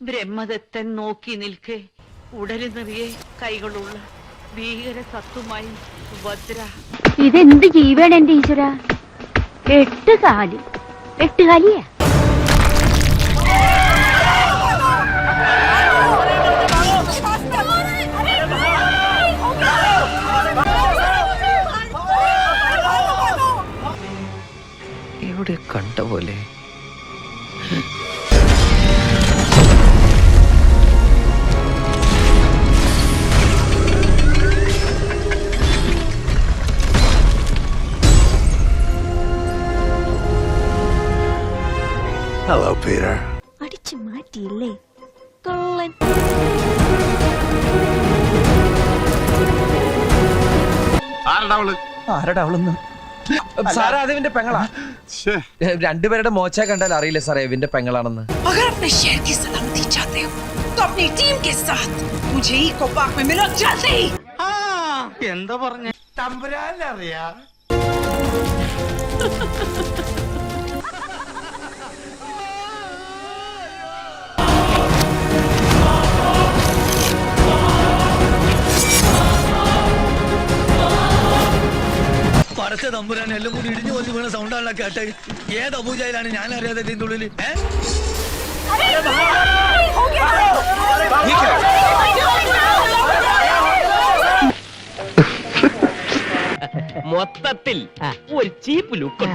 ബ്രഹ്മദത്തൻ നോക്കി നിൽക്കെ ഉടല് നിറയെ കൈകളുള്ള ഭീകര സത്തുമായി ഭദ്ര. ഇതെന്ത് ജീവൻ എന്റെ ഈശ്വര? 8 കാല് 8 കാലിയാ? എവിടെ കണ്ട പോലെ. Hello, Peter. അടിച്ചു മാറ്റിയില്ലേ കള്ളൻ. ആരടാ അവളെന്ന്? സാറേ അതിന്റെ പെങ്ങളാ. രണ്ടുപേരുടെ മോച്ച കണ്ടാൽ അറിയില്ല സാറേ ഇവന്റെ പെങ്ങളാണെന്ന്. अगर अपने शहर की सलामती चाहते हो तो अपनी टीम के साथ मुझे इको पार्क में मिलो जल्दी. എന്താ പറഞ്ഞ തമ്പുരാനറിയാ. പടച്ച തമ്പുരാൻ എല്ലാം കൂടി ഇടിഞ്ഞു കൊല്ലു വീണ സൗണ്ടാണല്ലോ കേട്ടെ. ഏത് അബൂജയിലാണ് ഞാൻ അറിയാതെ ഇതിന്റെ ഉള്ളിൽ. മൊത്തത്തിൽ ഒരു ചീപ്പ് ലുക്ക്.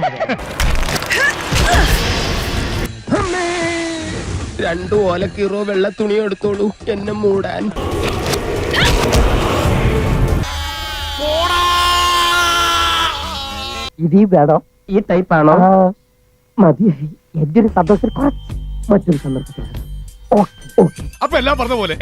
2 ഓലക്കീറോ വെള്ള തുണി എടുത്തോളൂ എന്നെ മൂടാൻ. ഇതീ വേണം. ഈ ടൈപ്പാണോ? മതിയായി. എന്റെ ഒരു സന്തോഷത്തിൽ മറ്റൊരു സന്ദർഭത്തിൽ. ഓക്കെ. അപ്പൊ എല്ലാം പറഞ്ഞ പോലെ